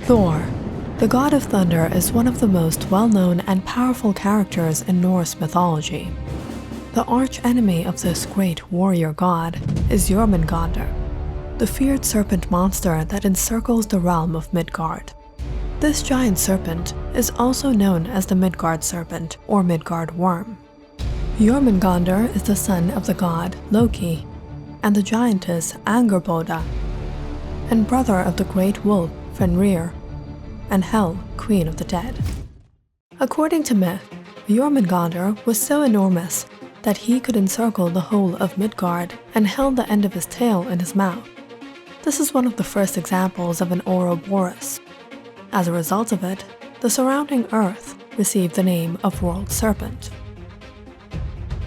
Thor, the god of thunder, is one of the most well-known and powerful characters in Norse mythology. The arch-enemy of this great warrior god is Jormungandr, the feared serpent monster that encircles the realm of Midgard. This giant serpent is also known as the Midgard serpent or Midgard worm. Jormungandr is the son of the god Loki and the giantess Angerboda, and brother of the great wolf Fenrir, and Hel, queen of the dead. According to myth, Jormungandr was so enormous that he could encircle the whole of Midgard and held the end of his tail in his mouth. This is one of the first examples of an Ouroboros. As a result of it, the surrounding earth received the name of World Serpent.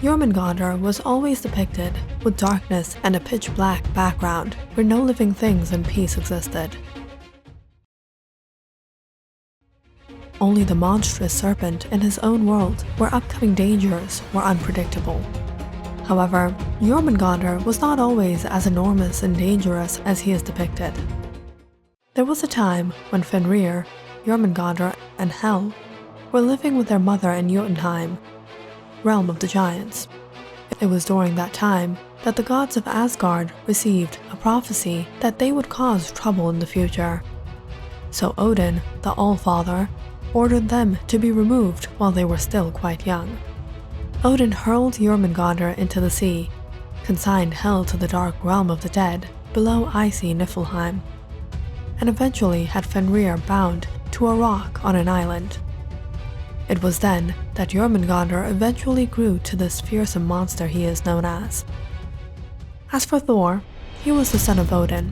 Jormungandr was always depicted with darkness and a pitch-black background where no living things in peace existed. Only the monstrous serpent in his own world, where upcoming dangers were unpredictable. However, Jormungandr was not always as enormous and dangerous as he is depicted. There was a time when Fenrir, Jormungandr, and Hel were living with their mother in Jotunheim, realm of the giants. It was during that time that the gods of Asgard received a prophecy that they would cause trouble in the future. So Odin, the All-Father, ordered them to be removed while they were still quite young. Odin hurled Jormungandr into the sea, consigned Hel to the dark realm of the dead below icy Niflheim, and eventually had Fenrir bound to a rock on an island. It was then that Jormungandr eventually grew to this fearsome monster he is known as. As for Thor, he was the son of Odin,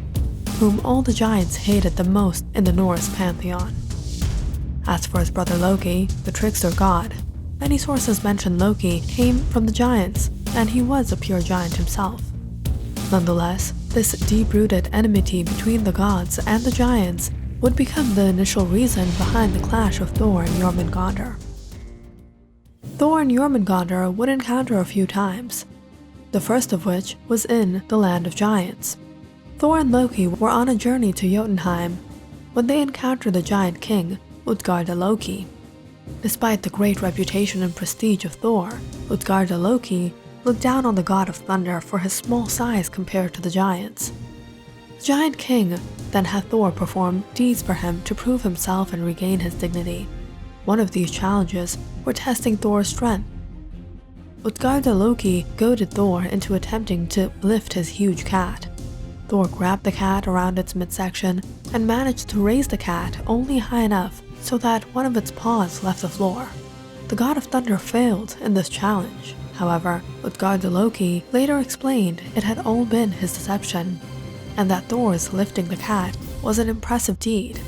whom all the giants hated the most in the Norse pantheon. As for his brother Loki, the trickster god, many sources mention Loki came from the giants, and he was a pure giant himself. Nonetheless, this deep-rooted enmity between the gods and the giants would become the initial reason behind the clash of Thor and Jormungandr. Thor and Jormungandr would encounter a few times, the first of which was in the land of giants. Thor and Loki were on a journey to Jotunheim when they encountered the giant king, Loki. Despite the great reputation and prestige of Thor, Loki looked down on the god of thunder for his small size compared to the giants. The giant king then had Thor perform deeds for him to prove himself and regain his dignity. One of these challenges were testing Thor's strength. Loki goaded Thor into attempting to lift his huge cat. Thor grabbed the cat around its midsection and managed to raise the cat only high enough so that one of its paws left the floor. The god of thunder failed in this challenge. However, Loki later explained it had all been his deception, and that Thor's lifting the cat was an impressive deed.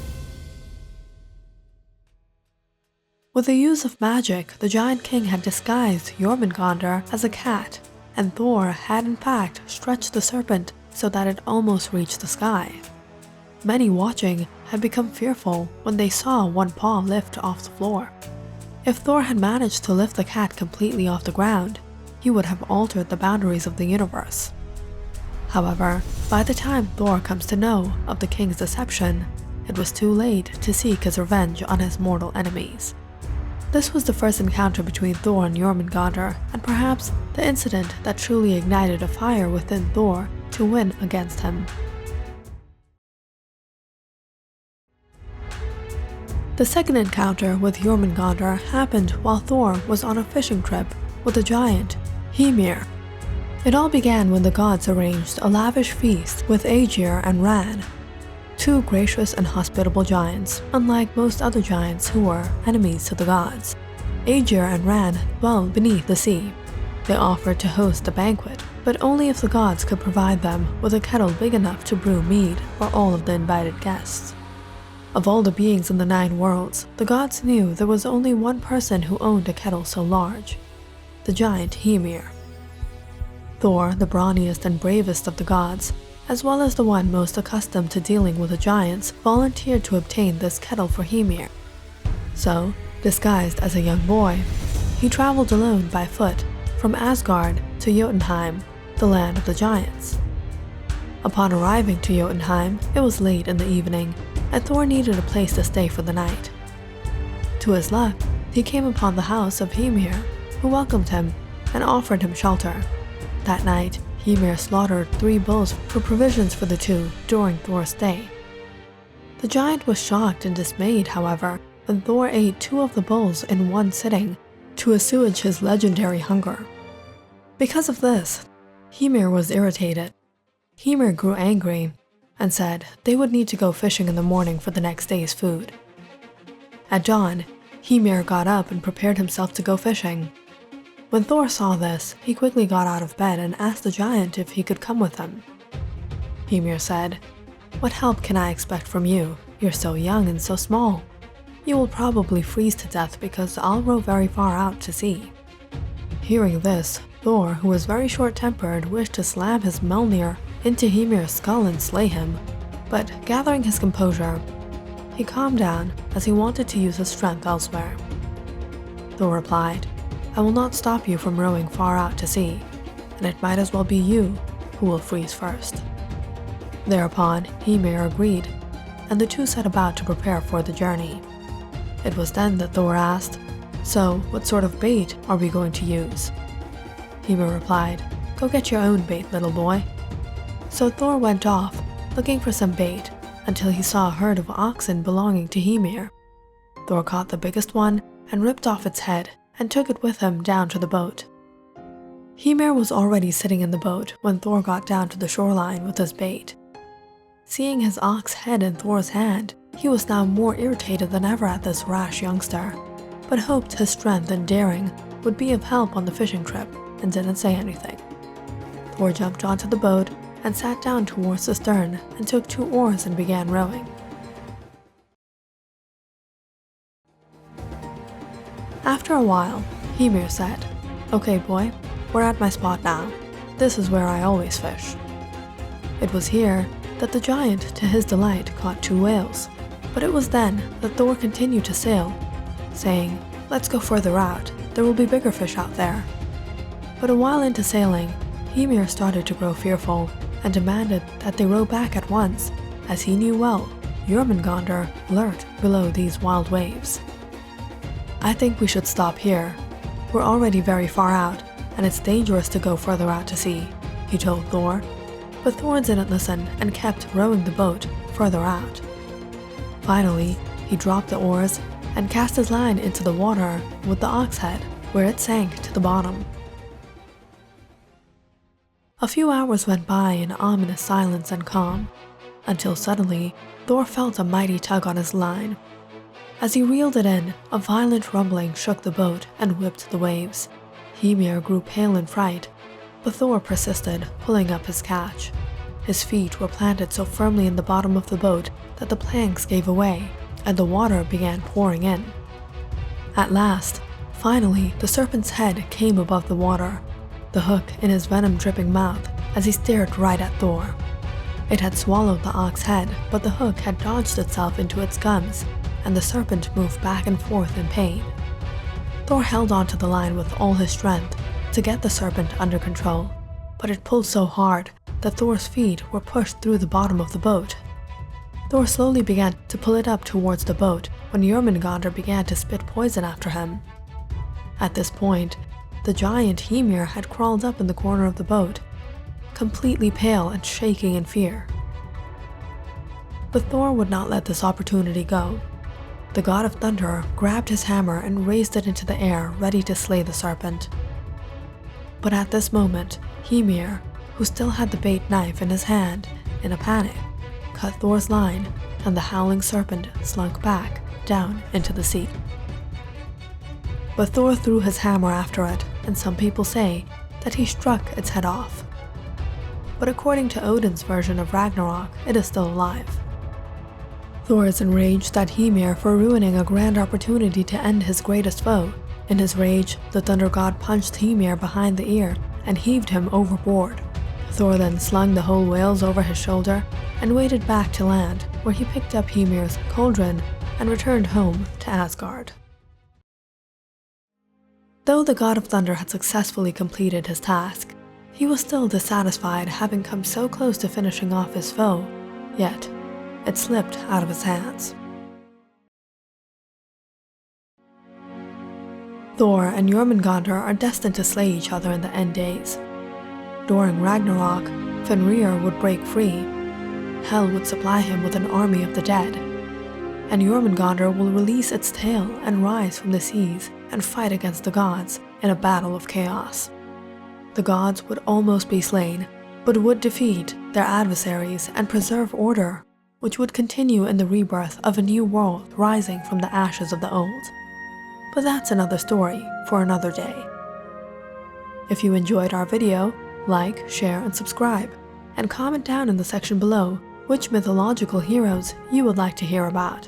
With the use of magic, the giant king had disguised Jormungandr as a cat, and Thor had in fact stretched the serpent so that it almost reached the sky. Many watching had become fearful when they saw one paw lift off the floor. If Thor had managed to lift the cat completely off the ground, he would have altered the boundaries of the universe. However, by the time Thor comes to know of the king's deception, it was too late to seek his revenge on his mortal enemies. This was the first encounter between Thor and Jormungandr, and perhaps the incident that truly ignited a fire within Thor to win against him. The second encounter with Jormungandr happened while Thor was on a fishing trip with the giant Hymir. It all began when the gods arranged a lavish feast with Aegir and Ran, two gracious and hospitable giants, unlike most other giants who were enemies to the gods. Aegir and Ran dwelled beneath the sea. They offered to host the banquet, but only if the gods could provide them with a kettle big enough to brew mead for all of the invited guests. Of all the beings in the 9 worlds, the gods knew there was only one person who owned a kettle so large, the giant Hymir. Thor, the brawniest and bravest of the gods, as well as the one most accustomed to dealing with the giants, volunteered to obtain this kettle for Hymir. So, disguised as a young boy, he traveled alone by foot from Asgard to Jotunheim, the land of the giants. Upon arriving to Jotunheim, it was late in the evening, and Thor needed a place to stay for the night. To his luck, he came upon the house of Hymir, who welcomed him and offered him shelter. That night, Hymir slaughtered 3 bulls for provisions for the two during Thor's stay. The giant was shocked and dismayed, however, when Thor ate 2 of the bulls in one sitting to assuage his legendary hunger. Because of this, Hymir was irritated. Hymir grew angry and said they would need to go fishing in the morning for the next day's food. At dawn, Hymir got up and prepared himself to go fishing. When Thor saw this, he quickly got out of bed and asked the giant if he could come with him. Hymir said, "What help can I expect from you? You're so young and so small. You will probably freeze to death because I'll row very far out to sea." Hearing this, Thor, who was very short-tempered, wished to slam his Mjolnir into Hymir's skull and slay him, but gathering his composure, he calmed down as he wanted to use his strength elsewhere. Thor replied, "I will not stop you from rowing far out to sea, and it might as well be you who will freeze first." Thereupon, Hymir agreed, and the two set about to prepare for the journey. It was then that Thor asked, "So, what sort of bait are we going to use?" Hymir replied, "Go get your own bait, little boy." So Thor went off, looking for some bait, until he saw a herd of oxen belonging to Hymir. Thor caught the biggest one and ripped off its head and took it with him down to the boat. Hymir was already sitting in the boat when Thor got down to the shoreline with his bait. Seeing his ox head in Thor's hand, he was now more irritated than ever at this rash youngster, but hoped his strength and daring would be of help on the fishing trip and didn't say anything. Thor jumped onto the boat and sat down towards the stern and took 2 oars and began rowing. After a while, Hymir said, "Okay boy, we're at my spot now. This is where I always fish." It was here that the giant, to his delight, caught 2 whales, but it was then that Thor continued to sail, saying, "Let's go further out, there will be bigger fish out there." But a while into sailing, Hymir started to grow fearful and demanded that they row back at once, as he knew well Jormungandr lurked below these wild waves. "I think we should stop here. We're already very far out, and it's dangerous to go further out to sea," he told Thor. But Thor didn't listen and kept rowing the boat further out. Finally, he dropped the oars and cast his line into the water with the ox head, where it sank to the bottom. A few hours went by in ominous silence and calm, until suddenly Thor felt a mighty tug on his line. As he reeled it in, a violent rumbling shook the boat and whipped the waves. Hymir grew pale in fright, but Thor persisted, pulling up his catch. His feet were planted so firmly in the bottom of the boat that the planks gave away, and the water began pouring in. At last, finally, the serpent's head came above the water, the hook in his venom-dripping mouth as he stared right at Thor. It had swallowed the ox head, but the hook had dodged itself into its gums, and the serpent moved back and forth in pain. Thor held onto the line with all his strength to get the serpent under control, but it pulled so hard that Thor's feet were pushed through the bottom of the boat. Thor slowly began to pull it up towards the boat when Jormungandr began to spit poison after him. At this point, the giant Hymir had crawled up in the corner of the boat, completely pale and shaking in fear. But Thor would not let this opportunity go. The god of thunder grabbed his hammer and raised it into the air, ready to slay the serpent. But at this moment, Hymir, who still had the bait knife in his hand, in a panic, cut Thor's line, and the howling serpent slunk back down into the sea. But Thor threw his hammer after it, and some people say that he struck its head off. But according to Odin's version of Ragnarok, it is still alive. Thor is enraged at Hymir for ruining a grand opportunity to end his greatest foe. In his rage, the thunder god punched Hymir behind the ear and heaved him overboard. Thor then slung the whole whales over his shoulder and waded back to land, where he picked up Hymir's cauldron and returned home to Asgard. Though the god of thunder had successfully completed his task, he was still dissatisfied, having come so close to finishing off his foe. Yet, it slipped out of his hands. Thor and Jormungandr are destined to slay each other in the end days. During Ragnarok, Fenrir would break free. Hel would supply him with an army of the dead, and Jormungandr will release its tail and rise from the seas and fight against the gods in a battle of chaos. The gods would almost be slain, but would defeat their adversaries and preserve order, which would continue in the rebirth of a new world rising from the ashes of the old. But that's another story for another day. If you enjoyed our video, like, share, and subscribe, and comment down in the section below which mythological heroes you would like to hear about.